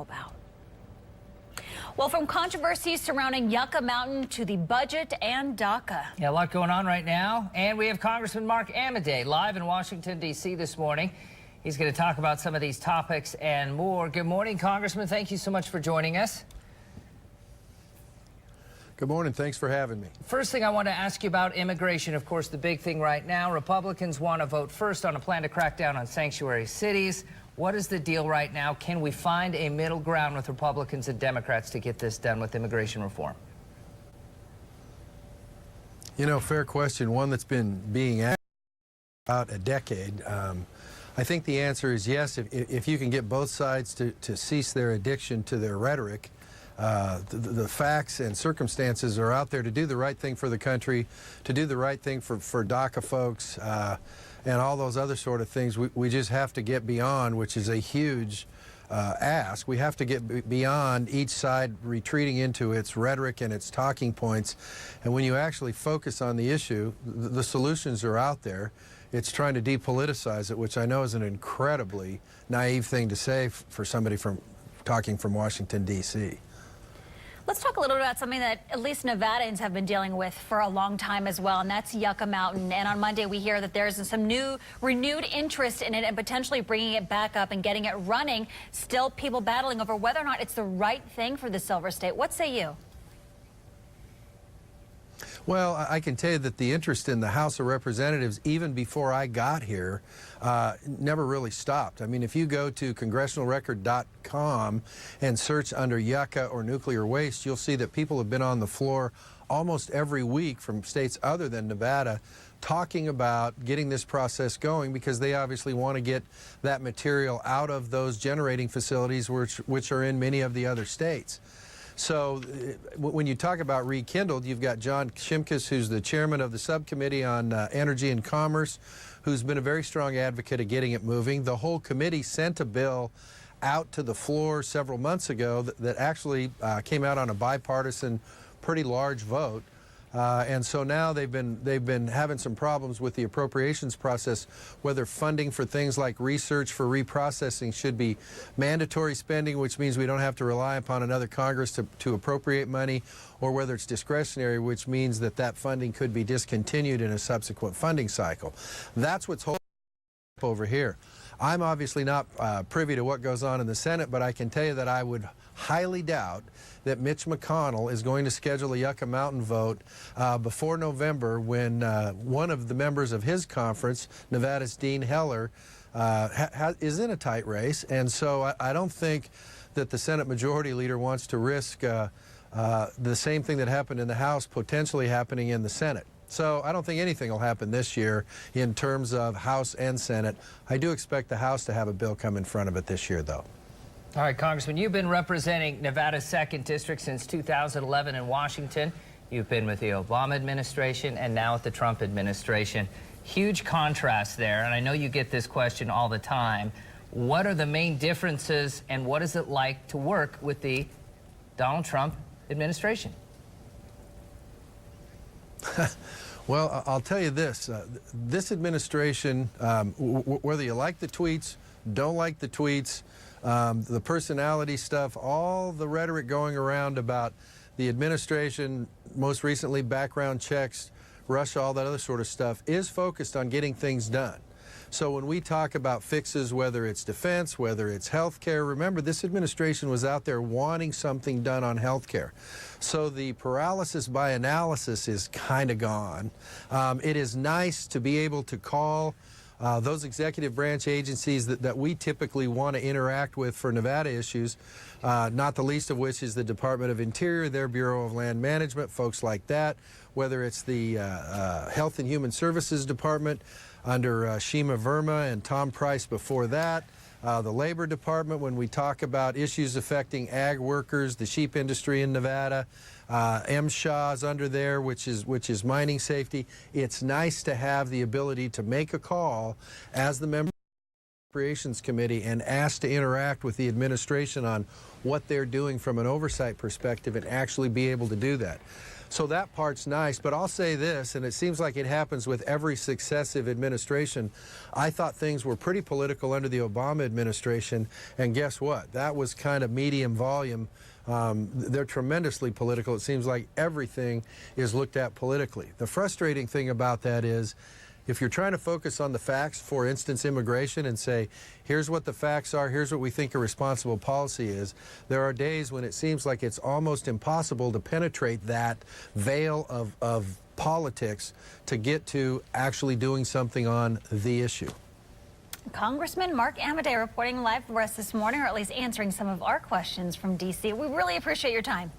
about. Well, from controversies surrounding Yucca Mountain to the budget and DACA. Yeah, a lot going on right now. And we have Congressman Mark Amodei live in Washington, D.C. this morning. He's going to talk about some of these topics and more. Good morning, Congressman. Thank you so much for joining us. Good morning. Thanks for having me. First thing I want to ask you about immigration. Of course, the big thing right now, Republicans want to vote first on a plan to crack down on sanctuary cities. What is the deal right now? Can we find a middle ground with Republicans and Democrats to get this done with immigration reform? You know, fair question, one that's been being asked about a decade. I think the answer is yes, if you can get both sides to cease their addiction to their rhetoric. The facts and circumstances are out there to do the right thing for the country, to do the right thing for DACA folks, and all those other sort of things. We just have to get beyond, which is a huge ask. We have to get beyond each side retreating into its rhetoric and its talking points. And when you actually focus on the issue, the solutions are out there. It's trying to depoliticize it, which I know is an incredibly naive thing to say for somebody talking from Washington, D.C. Let's talk a little bit about something that at least Nevadans have been dealing with for a long time as well, and that's Yucca Mountain. And on Monday, we hear that there's some renewed interest in it and potentially bringing it back up and getting it running. Still people battling over whether or not it's the right thing for the Silver State. What say you? Well, I can tell you that the interest in the House of Representatives, even before I got here, never really stopped. I mean, if you go to congressionalrecord.com and search under Yucca or nuclear waste, you'll see that people have been on the floor almost every week from states other than Nevada talking about getting this process going, because they obviously want to get that material out of those generating facilities which are in many of the other states. So when you talk about rekindled, you've got John Shimkus, who's the chairman of the subcommittee on energy and commerce, who's been a very strong advocate of getting it moving. The whole committee sent a bill out to the floor several months ago that actually came out on a bipartisan, pretty large vote. And so now they've been having some problems with the appropriations process, whether funding for things like research for reprocessing should be mandatory spending, which means we don't have to rely upon another Congress to appropriate money, or whether it's discretionary, which means that funding could be discontinued in a subsequent funding cycle. That's what's holding up over here. I'm obviously not privy to what goes on in the Senate, but I can tell you that I would highly doubt that Mitch McConnell is going to schedule a Yucca Mountain vote before November, when one of the members of his conference, Nevada's Dean Heller, is in a tight race. And so I don't think that the Senate Majority Leader wants to risk the same thing that happened in the House potentially happening in the Senate. So I don't think anything will happen this year in terms of House and Senate. I do expect the House to have a bill come in front of it this year, though. All right, Congressman, you've been representing Nevada's 2nd District since 2011 in Washington. You've been with the Obama administration and now with the Trump administration. Huge contrast there, and I know you get this question all the time. What are the main differences, and what is it like to work with the Donald Trump administration? Well, I'll tell you this. This administration, whether you like the tweets, don't like the tweets, the personality stuff, all the rhetoric going around about the administration, most recently background checks, Russia, all that other sort of stuff, is focused on getting things done. So when we talk about fixes, whether it's defense, whether it's health care, remember this administration was out there wanting something done on health care. So the paralysis by analysis is kind of gone. It is nice to be able to call those executive branch agencies that we typically want to interact with for Nevada issues, not the least of which is the Department of Interior, their Bureau of Land Management, folks like that, whether it's the Health and Human Services Department under Shima Verma and Tom Price before that, the Labor Department when we talk about issues affecting ag workers, the sheep industry in Nevada, MSHA's under there, which is mining safety. It's nice to have the ability to make a call as the member of the Appropriations Committee and ask to interact with the administration on what they're doing from an oversight perspective and actually be able to do that. So that part's nice, but I'll say this, and it seems like it happens with every successive administration. I thought things were pretty political under the Obama administration, and guess what? That was kind of medium volume. They're tremendously political. It seems like everything is looked at politically. The frustrating thing about that is, if you're trying to focus on the facts, for instance, immigration, and say, here's what the facts are, here's what we think a responsible policy is, there are days when it seems like it's almost impossible to penetrate that veil of politics to get to actually doing something on the issue. Congressman Mark Amodei reporting live for us this morning, or at least answering some of our questions from D.C. We really appreciate your time.